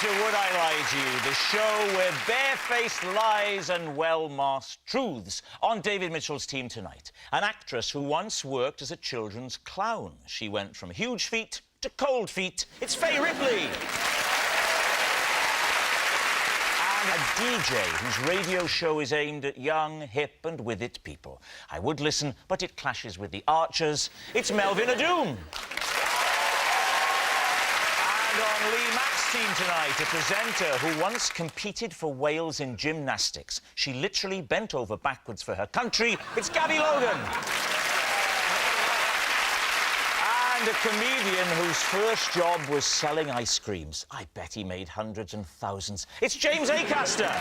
to Would I Lie to You, the show with barefaced lies and well-masked truths. On David Mitchell's team tonight, an actress who once worked as a children's clown. She went from huge feet to cold feet. It's Fay Ripley. And a DJ whose radio show is aimed at young, hip and with it people. I would listen, but it clashes with the Archers. It's Melvin Odoom. And on Lee Mack's team tonight, a presenter who once competed for Wales in gymnastics. She literally bent over backwards for her country. It's Gabby Logan. And a comedian whose first job was selling ice creams. I bet he made hundreds and thousands. It's James Acaster.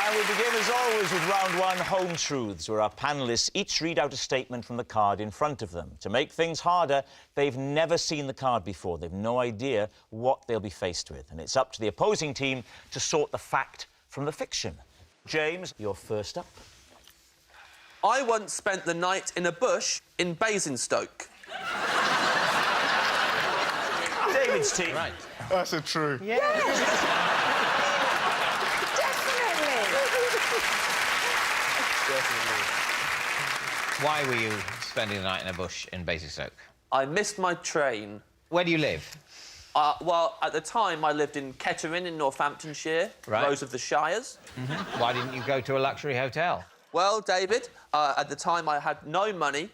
And we begin, as always, with round one, Home Truths, where our panellists each read out a statement from the card in front of them. To make things harder, they've never seen the card before. They've no idea what they'll be faced with. And it's up to the opposing team to sort the fact from the fiction. James, you're first up. I once spent the night in a bush in Basingstoke. David's team. Right. That's a true. Yeah. Definitely. Why were you spending the night in a bush in Basingstoke? I missed my train. Where do you live? Well, at the time, I lived in Kettering in Northamptonshire, Right. Rose of the Shires. Why didn't you go to a luxury hotel? Well, David, at the time, I had no money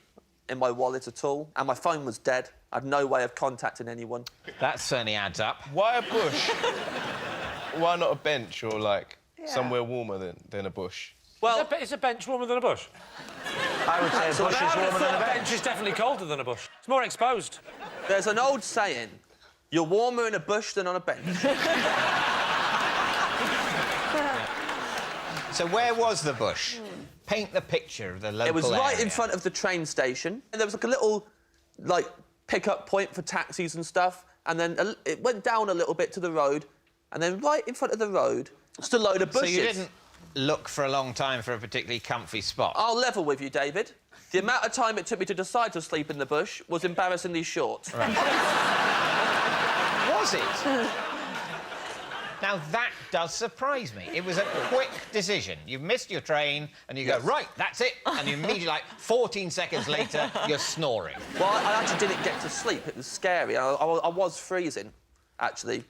in my wallet at all, and my phone was dead. I had no way of contacting anyone. That certainly adds up. Why a bush? Why not a bench or, like, somewhere warmer than a bush? Well, Is a bench warmer than a bush? I would say a bush is warmer than a A bench. bench is definitely colder than a bush. It's more exposed. there's an old saying, you're warmer in a bush than on a bench. So where was the bush? Paint the picture of the local It was right in area. front of the train station, and there was like a little, like, pick-up point for taxis and stuff, and then it went down a little bit to the road, and then right in front of the road, just a load of bushes. So you didn't look for a long time for a particularly comfy spot? I'll level with you, David. The amount of time it took me to decide to sleep in the bush was embarrassingly short. Right. Was it? Now, that does surprise me. It was a quick decision. You've missed your train, and you go, right, that's it. And you immediately, like, 14 seconds later, you're snoring. Well, I actually didn't get to sleep. It was scary. I was freezing, actually.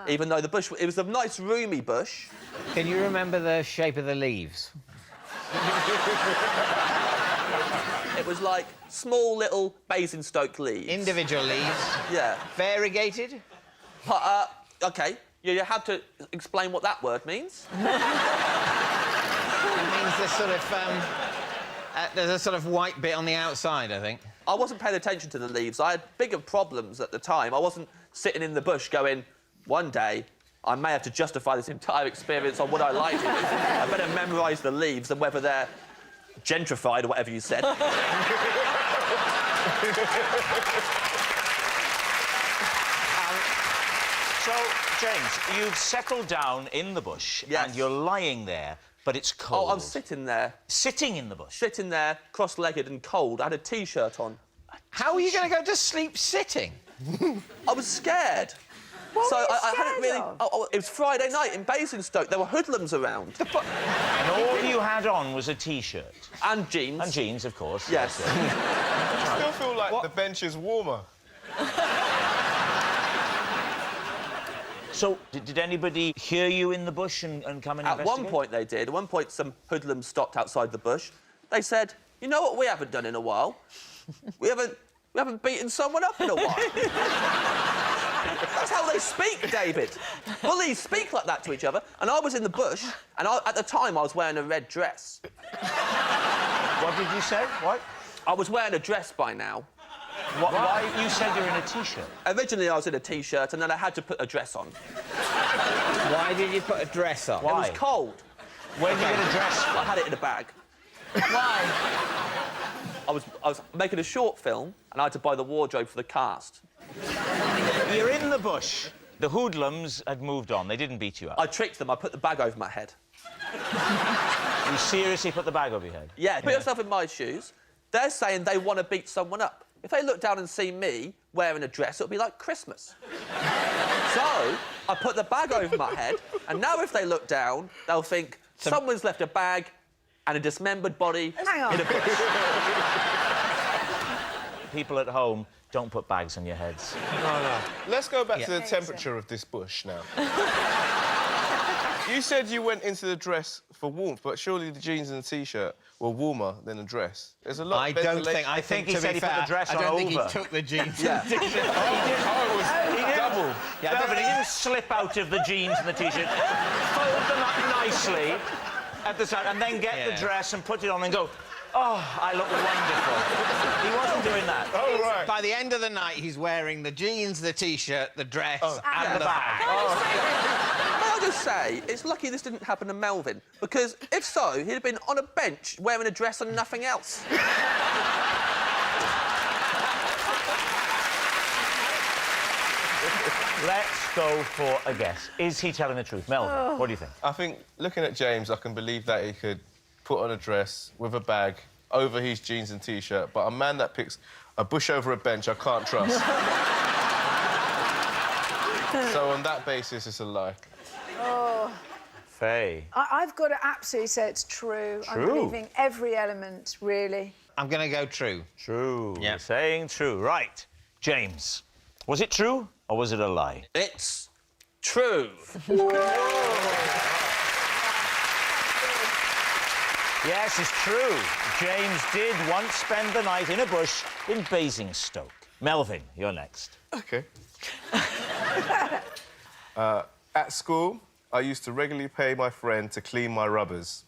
Even though the bush... It was a nice, roomy bush. Can you remember the shape of the leaves? It was like small, little Basingstoke leaves. Individual leaves? Yeah. Variegated? But, OK, you have to explain what that word means. It means there's a sort of white bit on the outside, I think. I wasn't paying attention to the leaves. I had bigger problems at the time. I wasn't sitting in the bush going, one day, I may have to justify this entire experience on what I like it. I better memorise the leaves and whether they're gentrified or whatever you said. So, James, you've settled down in the bush Yes. and you're lying there, but it's cold. Oh, I'm sitting there. Sitting in the bush? Sitting there, cross-legged and cold. I had a T-shirt on. How are you going to go to sleep sitting? I was scared. So I hadn't really... it was Friday night in Basingstoke. There were hoodlums around. And all you had on was a T-shirt. And jeans. And jeans, of course. Yes. I still feel like the bench is warmer. So, did anybody hear you in the bush and come and At investigate? one point they did. At one point some hoodlums stopped outside the bush. They said, you know what we haven't done in a while? we haven't beaten someone up in a while. That's how they speak, David. Bullies speak like that to each other. And I was in the bush, and at the time I was wearing a red dress. What did you say? What? I was wearing a dress by now. Why? You said you're in a T-shirt. Originally I was in a T-shirt, and then I had to put a dress on. Why did you put a dress on? Why? It was cold. Where did you get a dress from? I had it in a bag. Why? I was making a short film, and I had to buy the wardrobe for the cast. You're in the bush. The hoodlums had moved on. They didn't beat you up. I tricked them. I put the bag over my head. You seriously put the bag over your head? Yeah, put yourself in my shoes. They're saying they want to beat someone up. if they look down and see me wearing a dress, it'll be like Christmas. So I put the bag over my head, and now if they look down, they'll think someone's left a bag and a dismembered body in a bush. People at home, don't put bags on your heads. No. Let's go back to the temperature of this bush now. You said you went into the dress for warmth, but surely the jeans and the T-shirt were warmer than a dress. There's a lot of ventilation. I think he to said be he put fair, the dress I on don't think over. he took the jeans. Yeah. and the t-shirt. Oh, it was double. Yeah, no, but he didn't slip out of the jeans and the T-shirt, fold them up nicely at the side, and then get the dress and put it on and go, oh, I look wonderful. He wasn't doing that. Oh, right. By the end of the night, he's wearing the jeans, the T-shirt, the dress, and the bag. May I just say, it's lucky this didn't happen to Melvin, because if so, he'd have been on a bench wearing a dress and nothing else. Let's go for a guess. Is he telling the truth? Melvin, what do you think? I think, looking at James, I can believe that he could put on a dress with a bag over his jeans and T-shirt, but a man that picks a bush over a bench, I can't trust. So on that basis, it's a lie. Fay. I've got to absolutely say it's true. I'm believing every element, really. I'm going to go true. True. Yeah. Saying true. Right. James, was it true or was it a lie? It's true. Yes, it's true. James did once spend the night in a bush in Basingstoke. Melvin, you're next. OK. At school, I used to regularly pay my friend to clean my rubbers.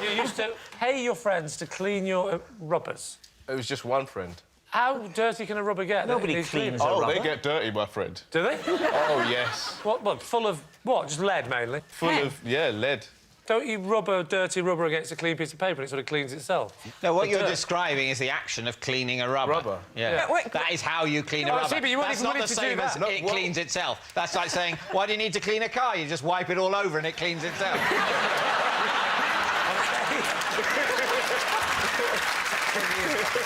You used to pay your friends to clean your rubbers. It was just one friend. How dirty can a rubber get? Nobody It's cleans clean. a Oh, rubber. they get dirty, my friend. Do they? Oh, yes. What, full of what? Just lead, mainly? Full of, yeah, lead. Don't you rub a dirty rubber against a clean piece of paper and it sort of cleans itself? No, what The you're dirt. describing is the action of cleaning a rubber. Rubber? Yeah. That is how you clean a Oh, I rubber. see, but you weren't That's even not willing the to do same as that. it cleans itself. That's like saying, why do you need to clean a car? You just wipe it all over and it cleans itself.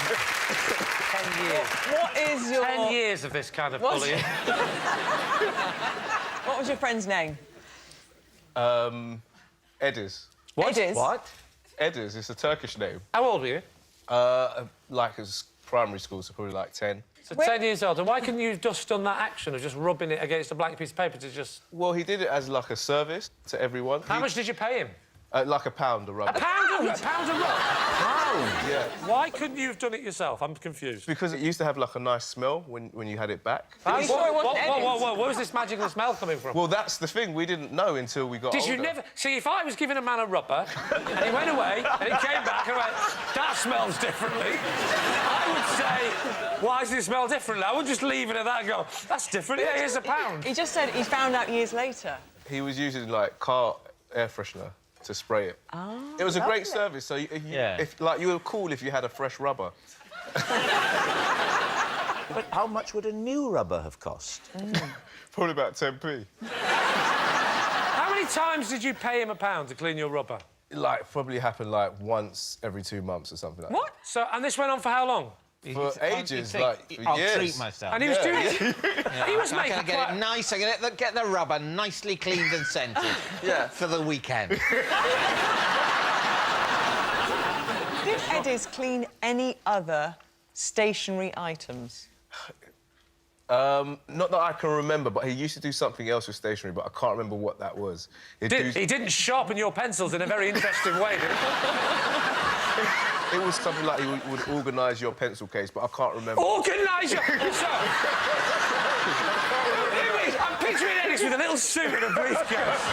10 years. What is your... 10 years of this kind of What's- bullying. What was your friend's name? Edis. What? It is. What? Edis, it's a Turkish name. How old were you? Like, it's primary school, so probably like 10. So 10 years old. And why couldn't you have just done that action of just rubbing it against a blank piece of paper to just... Well, he did it as, like, a service to everyone. How much did you pay him? Like £1 a rubber. A pound of rock? Yeah. Why couldn't you have done it yourself? I'm confused. Because it used to have, like, a nice smell when you had it back. Are you sure it wasn't Edis? Where was this magical smell coming from? Well, that's the thing. We didn't know until we got older. Did you never... See, if I was giving a man a rubber and he went away and he came back and I went, that smells differently, I would say, why does it smell differently? I wouldn't just leave it at that and go, that's different. Yeah, here's a pound. He just said he found out years later. He was using, like, car air freshener to spray it. Oh, It was a lovely. great service, so you, Yeah. you were cool if you had a fresh rubber. But how much would a new rubber have cost? Probably about 10p. How many times did you pay him a pound to clean your rubber? Like, probably happened, like, once every 2 months or something like What? So, and this went on for how long? that. For ages, You like, think, for I'll years. treat myself. And he was doing it. He was I'm making going to get it nice. I'm going to get the rubber nicely cleaned and scented Yeah. for the weekend. Did Edis clean any other stationary items? Not that I can remember, but he used to do something else with stationery, but I can't remember what that was. He'd do- He didn't sharpen your pencils in a very interesting way, did he? It was something like he would organise your pencil case, but I can't remember. Organise your... So... I'm picturing Edis with a little suit and a briefcase.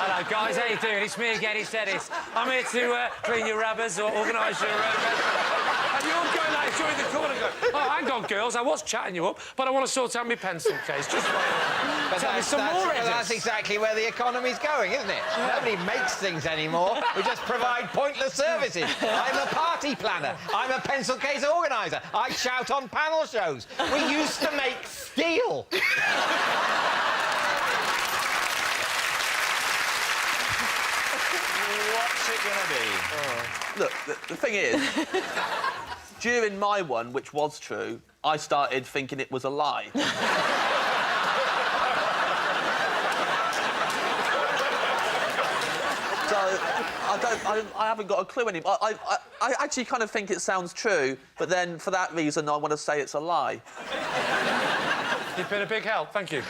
Hello, guys. How you doing? It's me again, it's Edis. I'm here to clean your rubbers or organise your... And you're going like during the corner going, oh, hang on, girls, I was chatting you up, but I want to sort out my pencil case. Just wait. Tell me some more, Edis. That's exactly where the economy's going, isn't it? Nobody makes things anymore. We just provide pointless services. I'm a party planner. I'm a pencil case organiser. I shout on panel shows. We used to make steel. What's it gonna be? Look, the thing is, during my one, which was true, I started thinking it was a lie. So I haven't got a clue anymore. I actually kind of think it sounds true, but then for that reason, I want to say it's a lie. You've been a big help, thank you.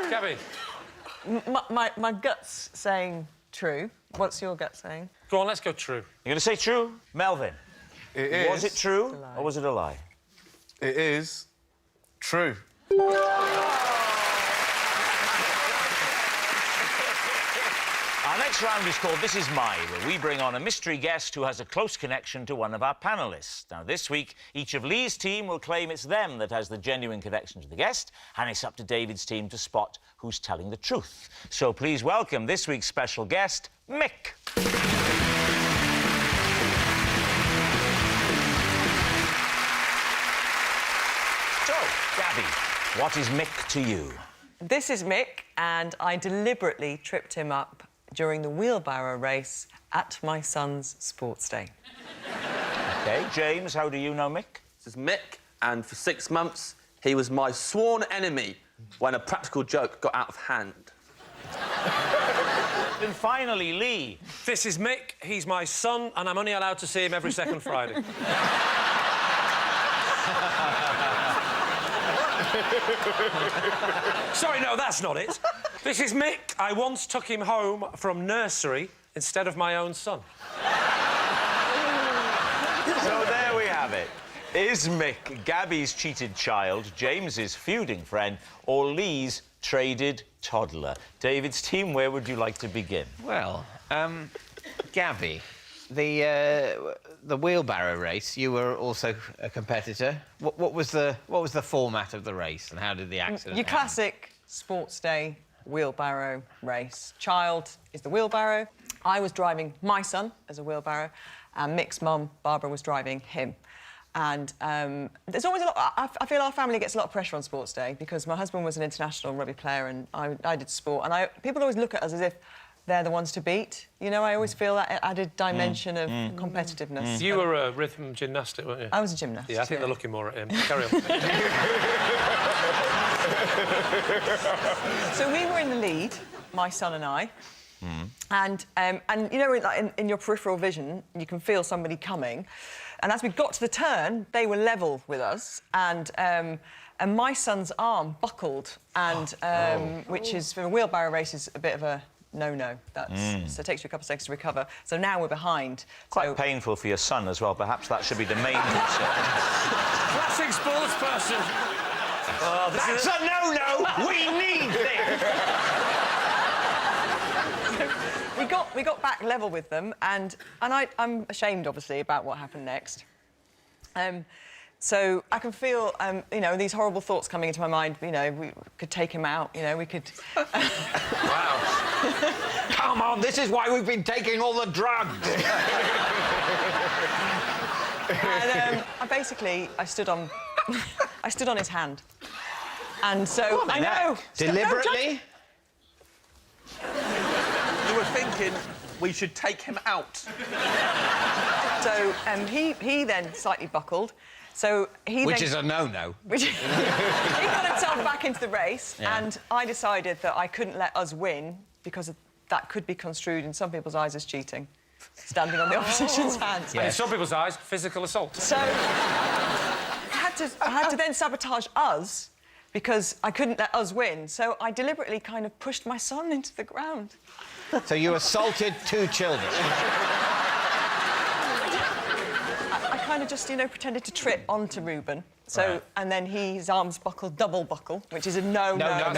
Gabby. My gut's saying true. What's your gut saying? Go on, let's go true. You're going to say true? Melvin, It is. was it true or was it a lie? It is true. Our next round is called This Is My, where we bring on a mystery guest who has a close connection to one of our panellists. Now, this week, each of Lee's team will claim it's them that has the genuine connection to the guest, and it's up to David's team to spot who's telling the truth. So please welcome this week's special guest, Mick. So, Gabby, what is Mick to you? This is Mick, and I deliberately tripped him up during the wheelbarrow race at my son's sports day. OK, James, how do you know Mick? This is Mick, and for 6 months, he was my sworn enemy when a practical joke got out of hand. And finally, Lee. This is Mick, he's my son, and I'm only allowed to see him every second Friday. Sorry, no, that's not it. This is Mick. I once took him home from nursery instead of my own son. So there we have it. Is Mick Gabby's cheated child, James's feuding friend, or Lee's traded toddler? David's team, where would you like to begin? Well, Gabby, the wheelbarrow race, you were also a competitor. What was the format of the race, and how did the accident Your happen? classic sports day wheelbarrow race. Child is the wheelbarrow. I was driving my son as a wheelbarrow, and Mick's mum, Barbara, was driving him. And there's always a lot... I feel our family gets a lot of pressure on sports day because my husband was an international rugby player and I did sport, and people always look at us as if they're the ones to beat. You know, I always feel that added dimension of competitiveness. You were a rhythm gymnastic, weren't you? I was a gymnast. Yeah, I think they're looking more at him. Carry on. So we were in the lead, my son and I. And you know, like in your peripheral vision, you can feel somebody coming. And as we got to the turn, they were level with us, and my son's arm buckled, and which is for a wheelbarrow race is a bit of a no-no. So it takes you a couple of seconds to recover. So now we're behind. Quite painful for your son as well. Perhaps that should be the main concern. Classic sports person. Oh, That's a no-no! We need this! We got back level with them, and I'm ashamed, obviously, about what happened next. So I can feel, you know, these horrible thoughts coming into my mind. You know, we could take him out. You know, we could. Wow. Come on, this is why we've been taking all the drugs. And I stood on, I stood on his hand, and so I know. Deliberately. You were thinking we should take him out. So he then slightly buckled. So Which is a no-no. He got himself back into the race, Yeah. and I decided that I couldn't let us win because that could be construed in some people's eyes as cheating, standing on the opposition's hands. And in some people's eyes, physical assault. So I had to then sabotage us because I couldn't let us win. So I deliberately kind of pushed my son into the ground. So you assaulted 2 children. I kind of just, you know, pretended to trip onto Reuben. So, Right. and then his arms buckled, double buckle, which is a no. No. And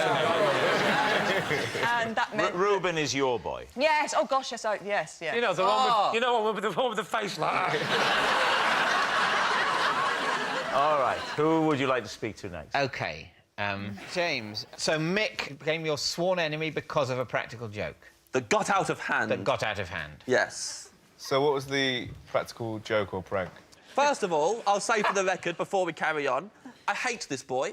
that meant... Reuben is your boy. Yes, oh gosh, yes, yes, yeah. You know, the one with the face like that. All right, who would you like to speak to next? OK, James, so Mick became your sworn enemy because of a practical joke That got out of hand. that got out of hand. Yes. So what was the practical joke or prank? First of all, I'll say for the record, before we carry on, I hate this boy.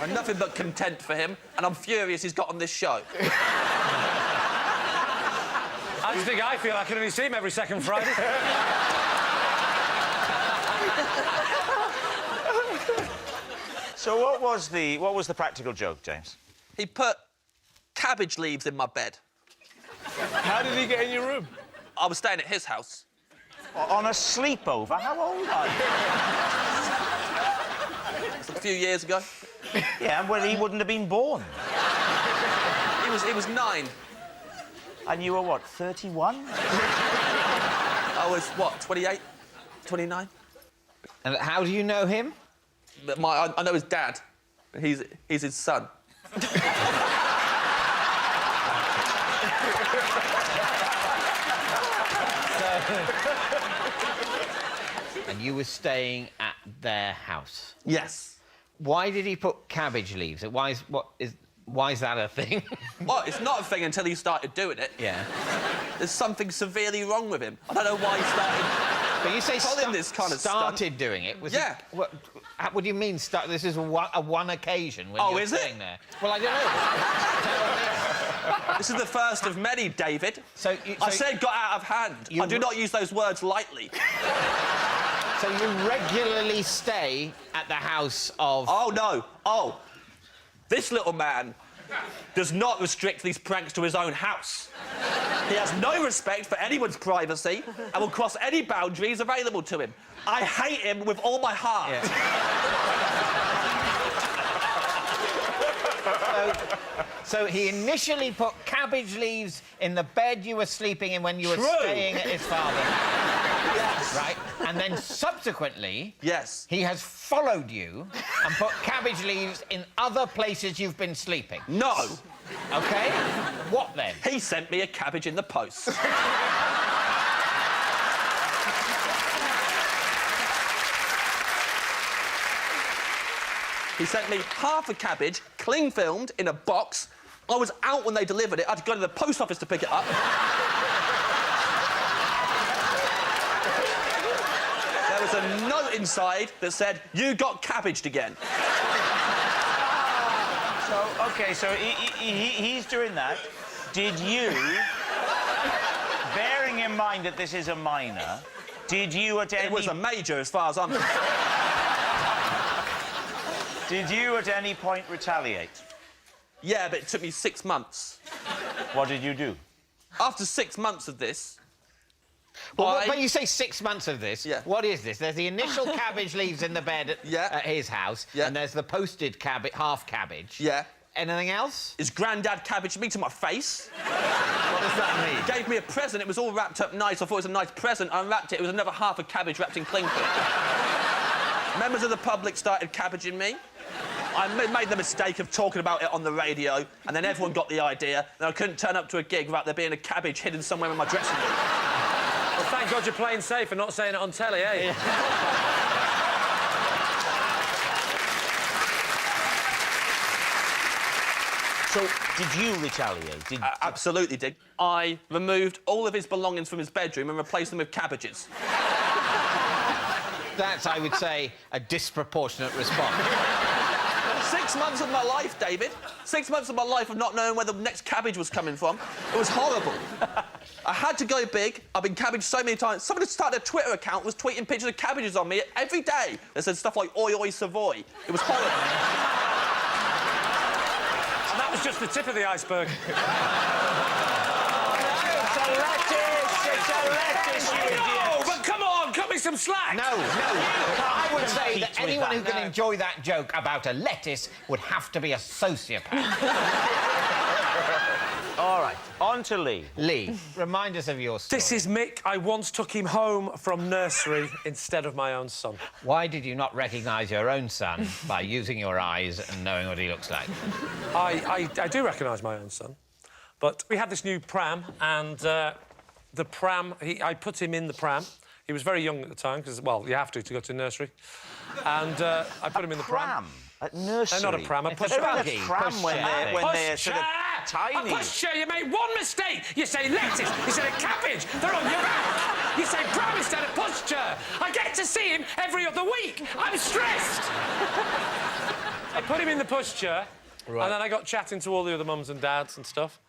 And nothing but content for him, and I'm furious he's got on this show. I just think I feel I can only see him every second Friday. So what was the practical joke, James? He put cabbage leaves in my bed. How did he get in your room? I was staying at his house. On a sleepover? How old are you? It's a few years ago. Yeah, well, he wouldn't have been born. He was 9. And you were, what, 31? I was, what, 28? 29? And how do you know him? I know his dad. He's his son. And you were staying at their house. Yes. Why did he put cabbage leaves? Why is that a thing? Well, it's not a thing until he started doing it. Yeah. There's something severely wrong with him. I don't know why he started. But you say Pulling this kind of started stunt. doing it. Was Yeah. It, what do you mean start? This is a one occasion when you're is it? staying there. Well, I don't know. This is the first of many, David. So I said got out of hand. I do not use those words lightly. So you regularly stay at the house of... Oh, no. Oh. This little man does not restrict these pranks to his own house. He has no respect for anyone's privacy and will cross any boundaries available to him. I hate him with all my heart. Yeah. So he initially put cabbage leaves in the bed you were sleeping in when you were staying at his father's house. Yes. Right? And then subsequently... Yes. He has followed you and put cabbage leaves in other places you've been sleeping. No. OK? What then? He sent me a cabbage in the post. He sent me half a cabbage, cling filmed, in a box. I was out when they delivered it. I had to go to the post office to pick it up. There was a note inside that said, "You got cabbaged again." So, OK, so he's doing that. Did you, bearing in mind that this is a minor, did you at any... It was a major, as far as I'm concerned. Did you at any point retaliate? Yeah, but it took me 6 months. What did you do? After 6 months of this... Well, but you say 6 months of this. Yeah. What is this? There's the initial cabbage leaves in the bed at his house. Yeah. And there's the posted half cabbage. Yeah. Anything else? His granddad cabbaged me to my face. What does that mean? He gave me a present. It was all wrapped up nice. I thought it was a nice present. I unwrapped it. It was another half a cabbage wrapped in cling film. Members of the public started cabbaging me. I made the mistake of talking about it on the radio, and then everyone got the idea, and I couldn't turn up to a gig without there being a cabbage hidden somewhere in my dressing room. Well, thank God you're playing safe and not saying it on telly, eh? Yeah. So, did you retaliate? I absolutely did. I removed all of his belongings from his bedroom and replaced them with cabbages. That's, I would say, a disproportionate response. 6 months of my life, David. 6 months of my life of not knowing where the next cabbage was coming from. It was horrible. I had to go big. I've been cabbaged so many times. Someone had started a Twitter account, was tweeting pictures of cabbages on me every day. They said stuff like, "Oi, oi, Savoy." It was horrible. And that was just the tip of the iceberg. It's a lettuce, you idiot! Oh, but come on, cut me some slack! No. I would say that compete with anyone that. who can enjoy that joke about a lettuce would have to be a sociopath. All right, on to Lee. Lee, remind us of your story. This is Mick. I once took him home from nursery instead of my own son. Why did you not recognise your own son by using your eyes and knowing what he looks like? I do recognise my own son, but we had this new pram, and the pram, I put him in the pram. He was very young at the time, because, well, you have to go to nursery. And I put him in the pram. At nursery? Not a pram, a It's a push buggy. A pram when they're sort of tiny. A pusher! You made one mistake! You say lettuce instead of cabbage! They're on your back! You say pram instead of pushchair. I get to see him every other week. I'm stressed. I put him in the pushchair, and then I got chatting to all the other mums and dads and stuff.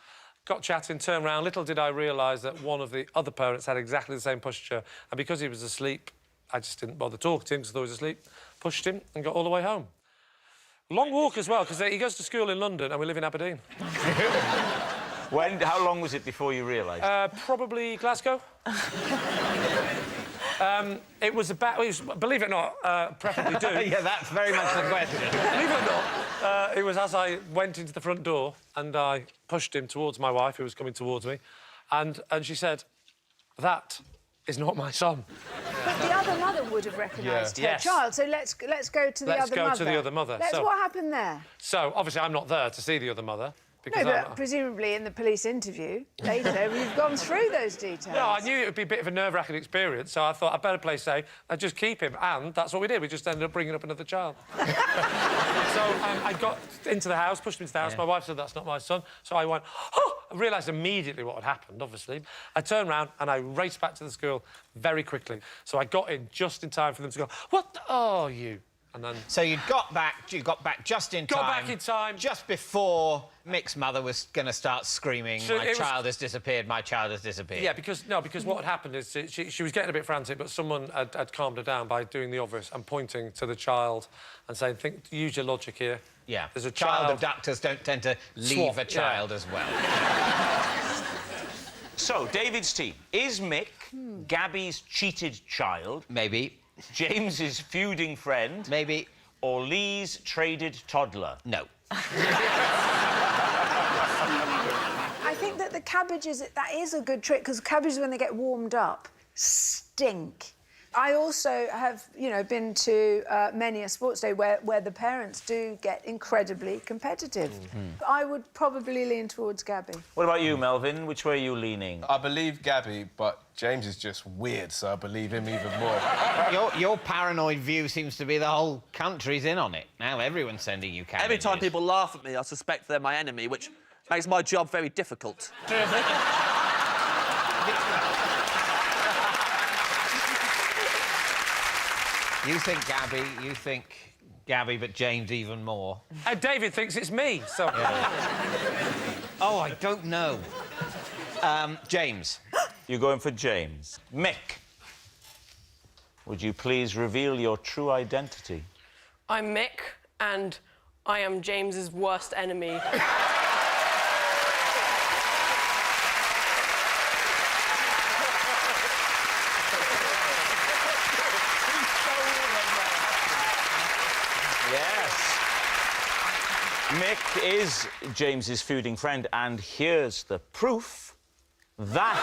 Got chatting, turned round. Little did I realise that one of the other parents had exactly the same pushchair, and because he was asleep, I just didn't bother talking to him because I thought he was asleep. Pushed him and got all the way home. Long walk as well, because he goes to school in London and we live in Aberdeen. How long was it before you realised? Probably Glasgow. It was about... believe it or not, preferably do. Yeah, that's very much the question. Believe it or not, it was as I went into the front door and I pushed him towards my wife, who was coming towards me, and she said, "That is not my son." But the other mother would have recognised her child, so let's go to the other mother. Let's go to the other mother. What happened there? So, obviously, I'm not there to see the other mother. No, but presumably in the police interview later, you've gone through those details. No, I knew it would be a bit of a nerve-wracking experience, so I thought I'd better play safe and just keep him, and that's what we did. We just ended up bringing up another child. So I got into the house, pushed him into the house. Yeah. My wife said, "That's not my son." So I went, oh! I realised immediately what had happened, obviously. I turned round and I raced back to the school very quickly. So I got in just in time for them to go, "What are you?" And then... So you got back just in time. Got back in time. Just before Mick's mother was going to start screaming, "My child has disappeared, my child has disappeared." Yeah, because what had happened is she was getting a bit frantic, but someone had calmed her down by doing the obvious and pointing to the child and saying, use your logic here. Yeah. There's a child abductors don't tend to leave a child as well. So, David's team. Is Mick Gabby's cheated child? Maybe. James's feuding friend? Maybe. Or Lee's traded toddler? No. I think that the cabbages, that is a good trick, because cabbages, when they get warmed up, stink. I also have, been to many a sports day where the parents do get incredibly competitive. I would probably lean towards Gabby. What about you, Melvin? Which way are you leaning? I believe Gabby, but James is just weird, so I believe him even more. Your paranoid view seems to be the whole country's in on it. Now everyone's sending you cabbages. Every time people laugh at me, I suspect they're my enemy, which makes my job very difficult. You think Gabby, but James even more. And David thinks it's me, so... Yeah. Oh, I don't know. James. You're going for James. Mick, would you please reveal your true identity? I'm Mick, and I am James's worst enemy. Mick is James's feuding friend, and here's the proof that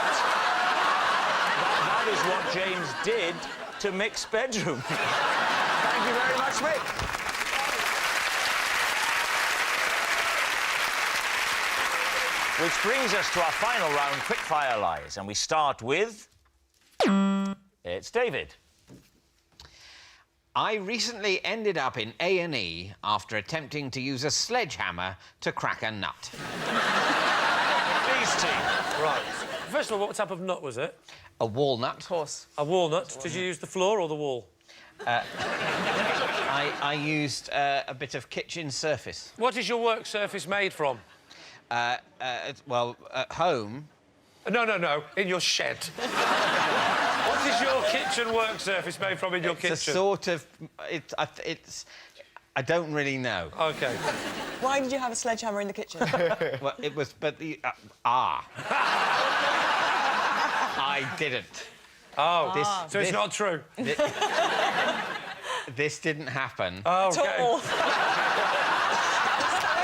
that is what James did to Mick's bedroom. Thank you very much, Mick. Which brings us to our final round, quickfire lies, and we start with... It's David. I recently ended up in A&E after attempting to use a sledgehammer to crack a nut. Please, team. Right. First of all, what type of nut was it? A walnut. Of course. A walnut. Did you use the floor or the wall? I used a bit of kitchen surface. What is your work surface made from? Well, at home... No, in your shed. What is your kitchen work surface made from in your kitchen? It's a sort of... It's... I don't really know. OK. Why did you have a sledgehammer in the kitchen? Well, it was... But I didn't. Oh, so it's not true? This didn't happen. Oh, OK.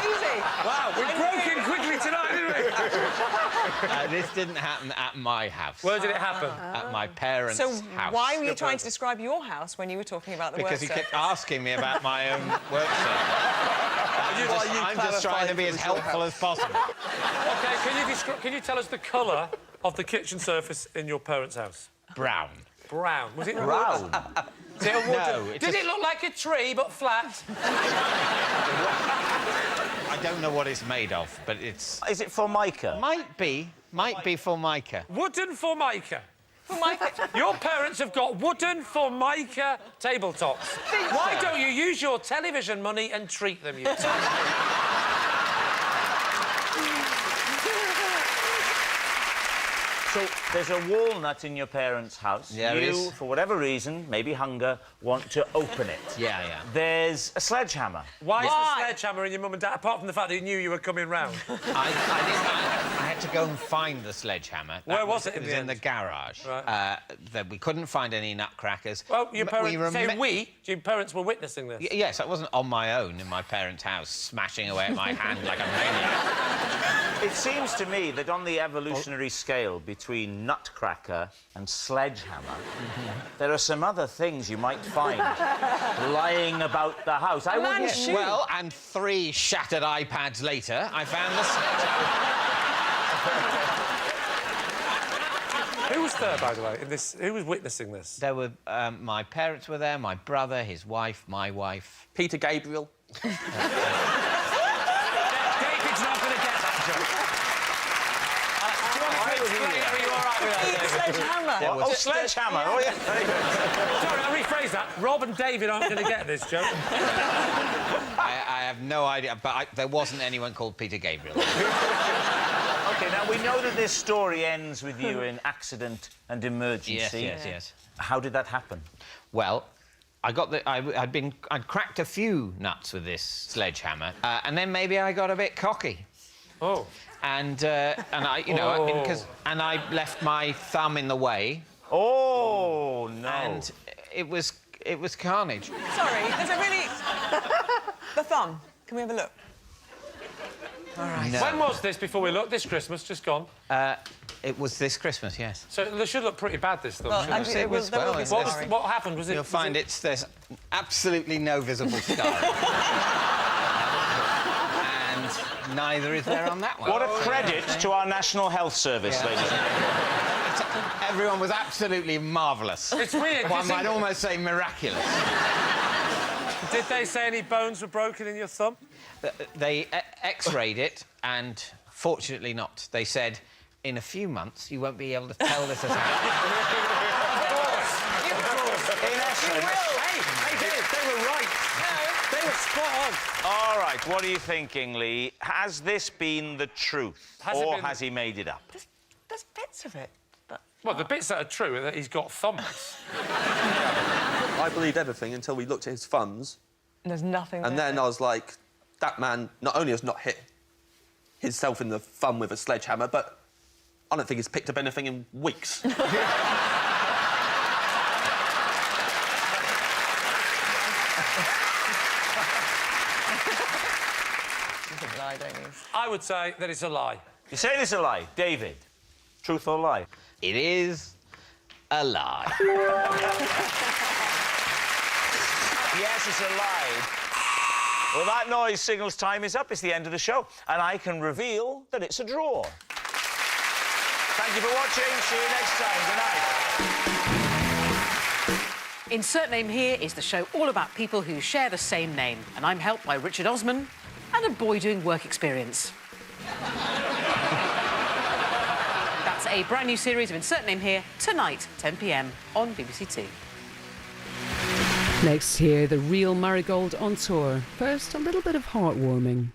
Easy. Wow, we broke in quickly tonight, didn't we? This didn't happen at my house. Where did it happen? At my parents' house. So why were you trying to describe your house when you were talking about the work Because he surface? kept asking me about my own work surface. I'm just trying to be as helpful as possible. OK, can you tell us the colour of the kitchen surface in your parents' house? Brown. Brown. Was it Brown? Is it a wood? No, Did it look like a tree, but flat? I don't know what it's made of, but it's... Is it Formica? Might be Formica. Wooden Formica. Formica. Your parents have got wooden Formica tabletops. Why don't you use your television money and treat them, you two? So there's a walnut in your parents' house. Yeah, there you, is. for whatever reason, maybe hunger, want to open it. Yeah, yeah. There's a sledgehammer. Why is the sledgehammer in your mum and dad, apart from the fact that he knew you were coming round? I had to go and find the sledgehammer. Where was it It in was the in the end? garage. Right. We couldn't find any nutcrackers. Well, your parents... We your parents were witnessing this? Yes, I wasn't on my own in my parents' house, smashing away at my hand like a maniac. It seems to me that on the evolutionary scale between nutcracker and sledgehammer, there are some other things you might find lying about the house. I wouldn't... shoe. Well, and 3 shattered iPads later, I found the sledgehammer. Who was there, by the way, in this? Who was witnessing this? There were... my parents were there, my brother, his wife, my wife. Peter Gabriel. David's not going to get that joke. Do you want me to explain it? Are you all right with that, David? Sledgehammer. There was- Oh, sledgehammer! Oh, yeah. Very good. Sorry, I'll rephrase that. Rob and David aren't going to get this joke. I have no idea, but there wasn't anyone called Peter Gabriel. OK, now, we know that this story ends with you in accident and emergency. Yes. How did that happen? Well, I'd cracked a few nuts with this sledgehammer, and then maybe I got a bit cocky. Oh. And I, you know, and I left my thumb in the way, Oh, no. and it was carnage. Sorry, there's a really... The thumb. Can we have a look? All right. No. When was this before we looked? This Christmas, just gone. It was this Christmas, yes. So they should look pretty bad, this, though. Well, shouldn't actually, they? It was- there will well, be it's- What, scarring. what happened? Was it... You'll find there's absolutely no visible scarring. And neither is there on that one. What a credit to our National Health Service, ladies and gentlemen. Everyone was absolutely marvellous. It's weird. One might almost say miraculous. Did they say any bones were broken in your thumb? They X-rayed it, and fortunately not. They said, in a few months, you won't be able to tell this has happened. In essence... Hey, Dave, they were right. They were spot on. All right, what are you thinking, Lee? Has this been the truth, has he made it up? There's bits of it, but... Well, the bits that are true are that he's got thumbs. I believed everything until we looked at his thumbs. There's nothing And there. then I was like, that man not only has not hit himself in the thumb with a sledgehammer, but I don't think he's picked up anything in weeks. Lie, don't you? I would say that it's a lie. You say it's a lie. David, truth or lie? It is a lie. Yes, it's a lie. Well, that noise signals time is up. It's the end of the show. And I can reveal that it's a draw. Thank you for watching. See you next time. Good night. Insert Name Here is the show all about people who share the same name. And I'm helped by Richard Osman and a boy doing work experience. That's a brand new series of Insert Name Here tonight, 10 p.m. on BBC Two. Next, hear the real Marigold on tour. First, a little bit of heartwarming.